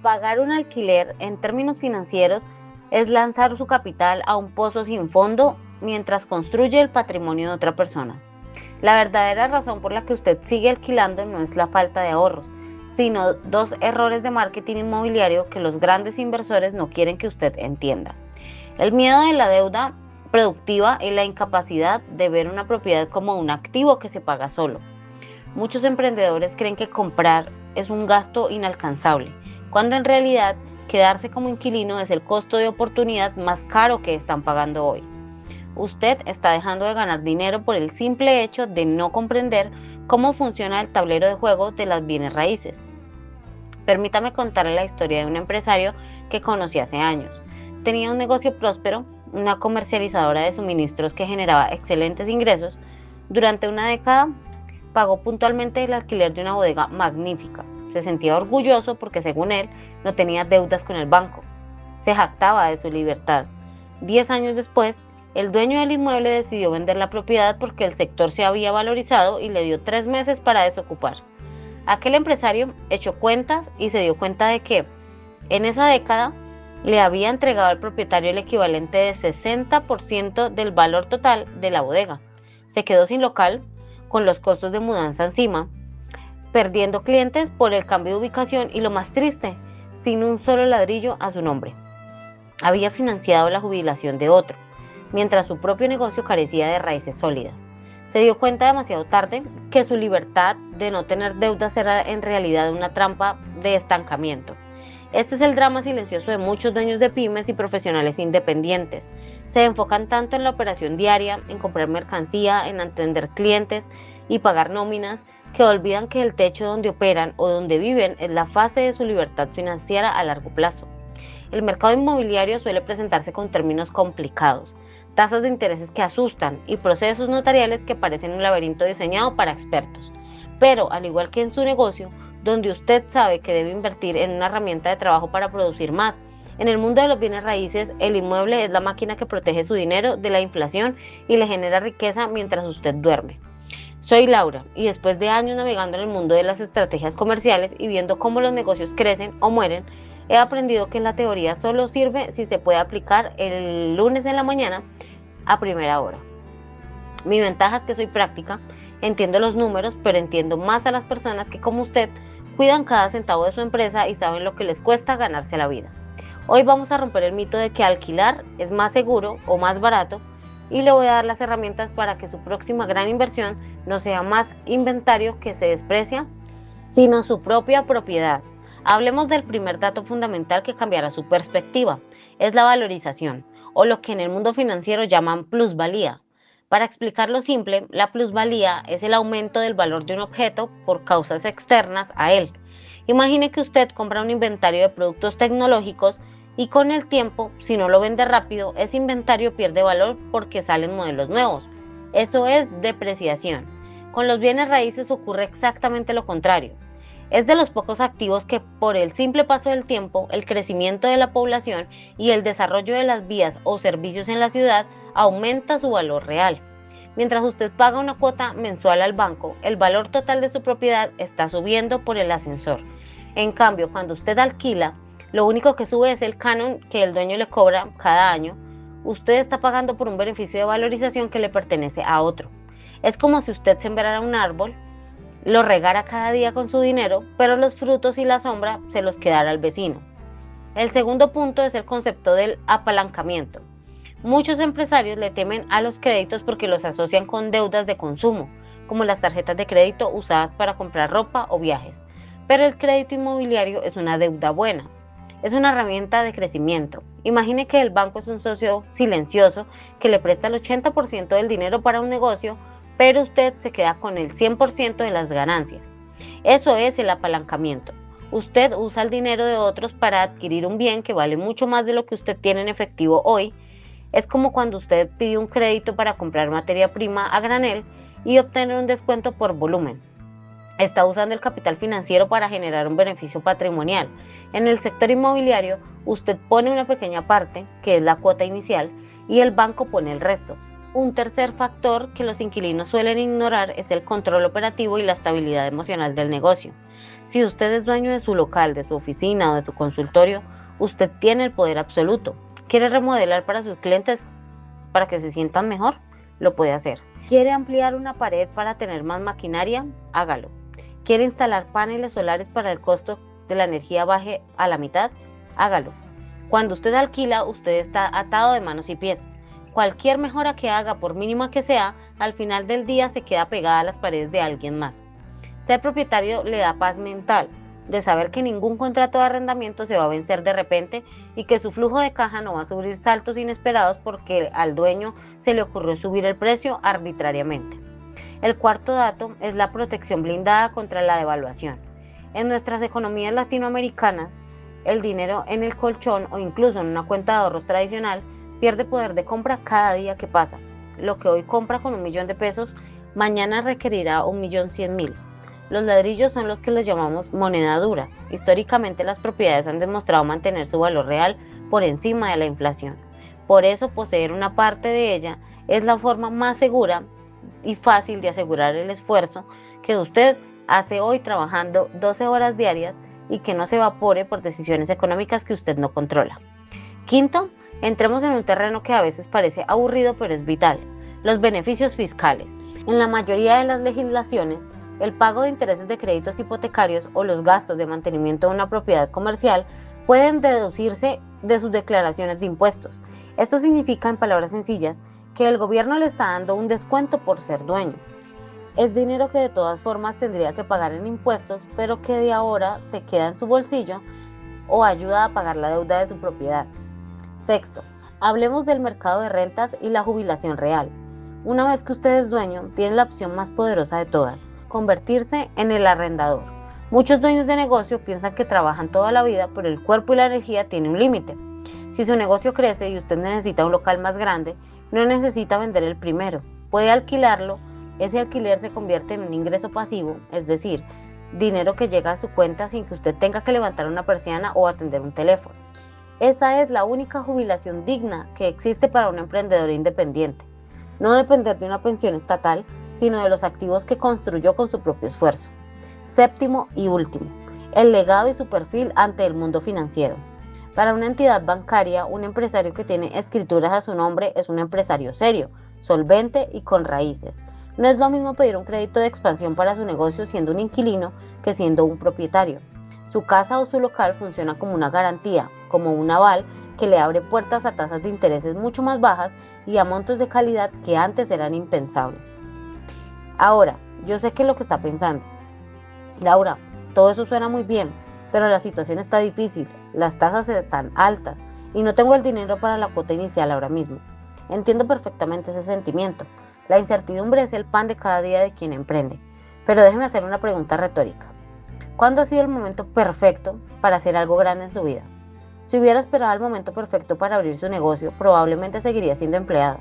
Pagar un alquiler, en términos financieros, es lanzar su capital a un pozo sin fondo mientras construye el patrimonio de otra persona. La verdadera razón por la que usted sigue alquilando no es la falta de ahorros, sino dos errores de marketing inmobiliario que los grandes inversores no quieren que usted entienda. El miedo de la deuda productiva y la incapacidad de ver una propiedad como un activo que se paga solo. Muchos emprendedores creen que comprar es un gasto inalcanzable, cuando en realidad quedarse como inquilino es el costo de oportunidad más caro que están pagando hoy. Usted está dejando de ganar dinero por el simple hecho de no comprender cómo funciona el tablero de juego de las bienes raíces. Permítame contarle la historia de un empresario que conocí hace años. Tenía un negocio próspero, una comercializadora de suministros que generaba excelentes ingresos. Durante una década pagó puntualmente el alquiler de una bodega magnífica. Se sentía orgulloso porque, según él, no tenía deudas con el banco. Se jactaba de su libertad. 10 años después, el dueño del inmueble decidió vender la propiedad porque el sector se había valorizado y le dio 3 meses para desocupar. Aquel empresario echó cuentas y se dio cuenta de que, en esa década, le había entregado al propietario el equivalente de 60% del valor total de la bodega. Se quedó sin local, con los costos de mudanza encima, perdiendo clientes por el cambio de ubicación y, lo más triste, sin un solo ladrillo a su nombre. Había financiado la jubilación de otro, mientras su propio negocio carecía de raíces sólidas. Se dio cuenta demasiado tarde que su libertad de no tener deudas era en realidad una trampa de estancamiento. Este es el drama silencioso de muchos dueños de pymes y profesionales independientes. Se enfocan tanto en la operación diaria, en comprar mercancía, en atender clientes y pagar nóminas, que olvidan que el techo donde operan o donde viven es la fase de su libertad financiera a largo plazo. El mercado inmobiliario suele presentarse con términos complicados, tasas de intereses que asustan y procesos notariales que parecen un laberinto diseñado para expertos. Pero, al igual que en su negocio, donde usted sabe que debe invertir en una herramienta de trabajo para producir más, en el mundo de los bienes raíces, el inmueble es la máquina que protege su dinero de la inflación y le genera riqueza mientras usted duerme. Soy Laura y después de años navegando en el mundo de las estrategias comerciales y viendo cómo los negocios crecen o mueren, he aprendido que la teoría solo sirve si se puede aplicar el lunes en la mañana a primera hora. Mi ventaja es que soy práctica, entiendo los números, pero entiendo más a las personas que, como usted, cuidan cada centavo de su empresa y saben lo que les cuesta ganarse la vida. Hoy vamos a romper el mito de que alquilar es más seguro o más barato, y le voy a dar las herramientas para que su próxima gran inversión no sea más inventario que se desprecia, sino su propia propiedad. Hablemos del primer dato fundamental que cambiará su perspectiva. Es la valorización, o lo que en el mundo financiero llaman plusvalía. Para explicarlo simple, la plusvalía es el aumento del valor de un objeto por causas externas a él. Imagine que usted compra un inventario de productos tecnológicos y con el tiempo, si no lo vende rápido, ese inventario pierde valor porque salen modelos nuevos. Eso es depreciación. Con los bienes raíces ocurre exactamente lo contrario. Es de los pocos activos que, por el simple paso del tiempo, el crecimiento de la población y el desarrollo de las vías o servicios en la ciudad, aumenta su valor real. Mientras usted paga una cuota mensual al banco, el valor total de su propiedad está subiendo por el ascensor. En cambio, cuando usted alquila, lo único que sube es el canon que el dueño le cobra cada año. Usted está pagando por un beneficio de valorización que le pertenece a otro. Es como si usted sembrara un árbol, lo regara cada día con su dinero, pero los frutos y la sombra se los quedara al vecino. El segundo punto es el concepto del apalancamiento. Muchos empresarios le temen a los créditos porque los asocian con deudas de consumo, como las tarjetas de crédito usadas para comprar ropa o viajes. Pero el crédito inmobiliario es una deuda buena. Es una herramienta de crecimiento. Imagine que el banco es un socio silencioso que le presta el 80% del dinero para un negocio, pero usted se queda con el 100% de las ganancias. Eso es el apalancamiento. Usted usa el dinero de otros para adquirir un bien que vale mucho más de lo que usted tiene en efectivo hoy. Es como cuando usted pide un crédito para comprar materia prima a granel y obtener un descuento por volumen. Está usando el capital financiero para generar un beneficio patrimonial. En el sector inmobiliario, usted pone una pequeña parte, que es la cuota inicial, y el banco pone el resto. Un tercer factor que los inquilinos suelen ignorar es el control operativo y la estabilidad emocional del negocio. Si usted es dueño de su local, de su oficina o de su consultorio, usted tiene el poder absoluto. ¿Quiere remodelar para sus clientes para que se sientan mejor? Lo puede hacer. ¿Quiere ampliar una pared para tener más maquinaria? Hágalo. ¿Quiere instalar paneles solares para el costo de la energía baje a la mitad? Hágalo. Cuando usted alquila, usted está atado de manos y pies. Cualquier mejora que haga, por mínima que sea, al final del día se queda pegada a las paredes de alguien más. Ser propietario le da paz mental de saber que ningún contrato de arrendamiento se va a vencer de repente y que su flujo de caja no va a sufrir saltos inesperados porque al dueño se le ocurrió subir el precio arbitrariamente. El cuarto dato es la protección blindada contra la devaluación. En nuestras economías latinoamericanas, el dinero en el colchón o incluso en una cuenta de ahorros tradicional pierde poder de compra cada día que pasa. Lo que hoy compra con 1.000.000 de pesos, mañana requerirá 1.100.000. Los ladrillos son los que los llamamos moneda dura. Históricamente las propiedades han demostrado mantener su valor real por encima de la inflación. Por eso poseer una parte de ella es la forma más segura y fácil de asegurar el esfuerzo que usted hace hoy trabajando 12 horas diarias y que no se evapore por decisiones económicas que usted no controla. Quinto, entremos en un terreno que a veces parece aburrido pero es vital: los beneficios fiscales. En la mayoría de las legislaciones, el pago de intereses de créditos hipotecarios o los gastos de mantenimiento de una propiedad comercial pueden deducirse de sus declaraciones de impuestos. Esto significa, en palabras sencillas, que el gobierno le está dando un descuento por ser dueño. Es dinero que de todas formas tendría que pagar en impuestos, pero que de ahora se queda en su bolsillo o ayuda a pagar la deuda de su propiedad. Sexto, hablemos del mercado de rentas y la jubilación real. Una vez que usted es dueño, tiene la opción más poderosa de todas: convertirse en el arrendador. Muchos dueños de negocio piensan que trabajan toda la vida, pero el cuerpo y la energía tienen un límite. Si su negocio crece y usted necesita un local más grande, no necesita vender el primero, puede alquilarlo. Ese alquiler se convierte en un ingreso pasivo, es decir, dinero que llega a su cuenta sin que usted tenga que levantar una persiana o atender un teléfono. Esa es la única jubilación digna que existe para un emprendedor independiente. No depender de una pensión estatal, sino de los activos que construyó con su propio esfuerzo. Séptimo y último, el legado y su perfil ante el mundo financiero. Para una entidad bancaria, un empresario que tiene escrituras a su nombre es un empresario serio, solvente y con raíces. No es lo mismo pedir un crédito de expansión para su negocio siendo un inquilino que siendo un propietario. Su casa o su local funciona como una garantía, como un aval que le abre puertas a tasas de intereses mucho más bajas y a montos de calidad que antes eran impensables. Ahora, yo sé que lo que está pensando: Laura, todo eso suena muy bien, pero la situación está difícil, las tasas están altas y no tengo el dinero para la cuota inicial ahora mismo. Entiendo perfectamente ese sentimiento. La incertidumbre es el pan de cada día de quien emprende. Pero déjeme hacer una pregunta retórica. ¿Cuándo ha sido el momento perfecto para hacer algo grande en su vida? Si hubiera esperado el momento perfecto para abrir su negocio, probablemente seguiría siendo empleado.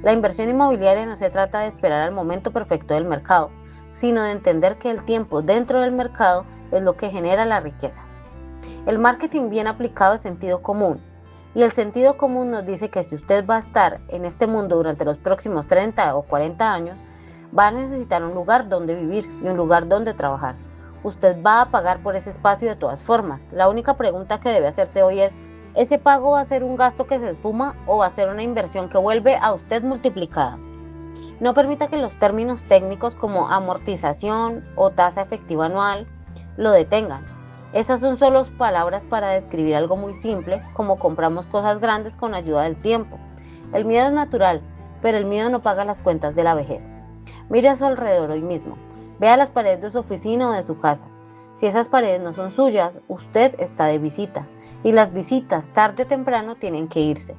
La inversión inmobiliaria no se trata de esperar al momento perfecto del mercado, sino de entender que el tiempo dentro del mercado es lo que genera la riqueza. El marketing bien aplicado es sentido común, y el sentido común nos dice que si usted va a estar en este mundo durante los próximos 30 o 40 años, va a necesitar un lugar donde vivir y un lugar donde trabajar. Usted va a pagar por ese espacio de todas formas. La única pregunta que debe hacerse hoy es: ¿ese pago va a ser un gasto que se esfuma o va a ser una inversión que vuelve a usted multiplicada? No permita que los términos técnicos como amortización o tasa efectiva anual lo detengan. Esas son solo palabras para describir algo muy simple, como compramos cosas grandes con ayuda del tiempo. El miedo es natural, pero el miedo no paga las cuentas de la vejez. Mire a su alrededor hoy mismo. Vea las paredes de su oficina o de su casa. Si esas paredes no son suyas, usted está de visita. Y las visitas, tarde o temprano, tienen que irse.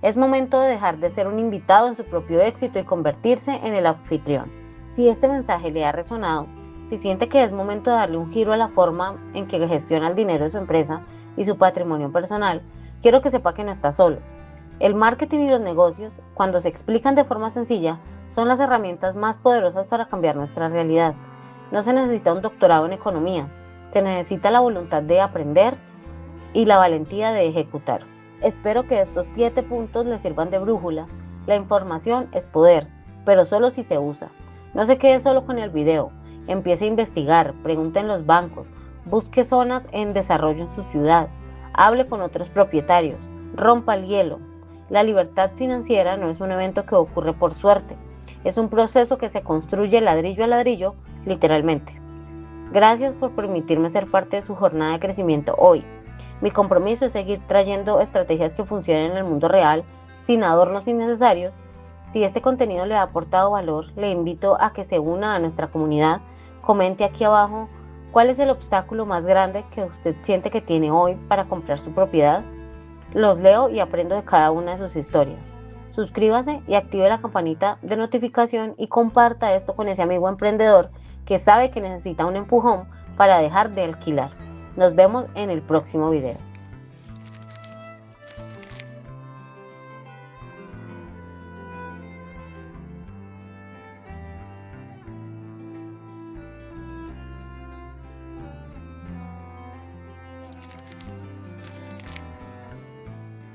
Es momento de dejar de ser un invitado en su propio éxito y convertirse en el anfitrión. Si este mensaje le ha resonado, si siente que es momento de darle un giro a la forma en que gestiona el dinero de su empresa y su patrimonio personal, quiero que sepa que no está solo. El marketing y los negocios, cuando se explican de forma sencilla, son las herramientas más poderosas para cambiar nuestra realidad. No se necesita un doctorado en economía, se necesita la voluntad de aprender y la valentía de ejecutar. Espero que estos 7 puntos les sirvan de brújula La información es poder, pero solo si se usa. No se quede solo con el video. Empiece a investigar, pregunte en los bancos, busque zonas en desarrollo en su ciudad, hable con otros propietarios, rompa el hielo. La libertad financiera no es un evento que ocurre por suerte, es un proceso que se construye ladrillo a ladrillo, literalmente. Gracias por permitirme ser parte de su jornada de crecimiento hoy. Mi compromiso es seguir trayendo estrategias que funcionen en el mundo real, sin adornos innecesarios. Si este contenido le ha aportado valor, le invito a que se una a nuestra comunidad. Comente aquí abajo cuál es el obstáculo más grande que usted siente que tiene hoy para comprar su propiedad. Los leo y aprendo de cada una de sus historias. Suscríbase y active la campanita de notificación y comparta esto con ese amigo emprendedor que sabe que necesita un empujón para dejar de alquilar. Nos vemos en el próximo video.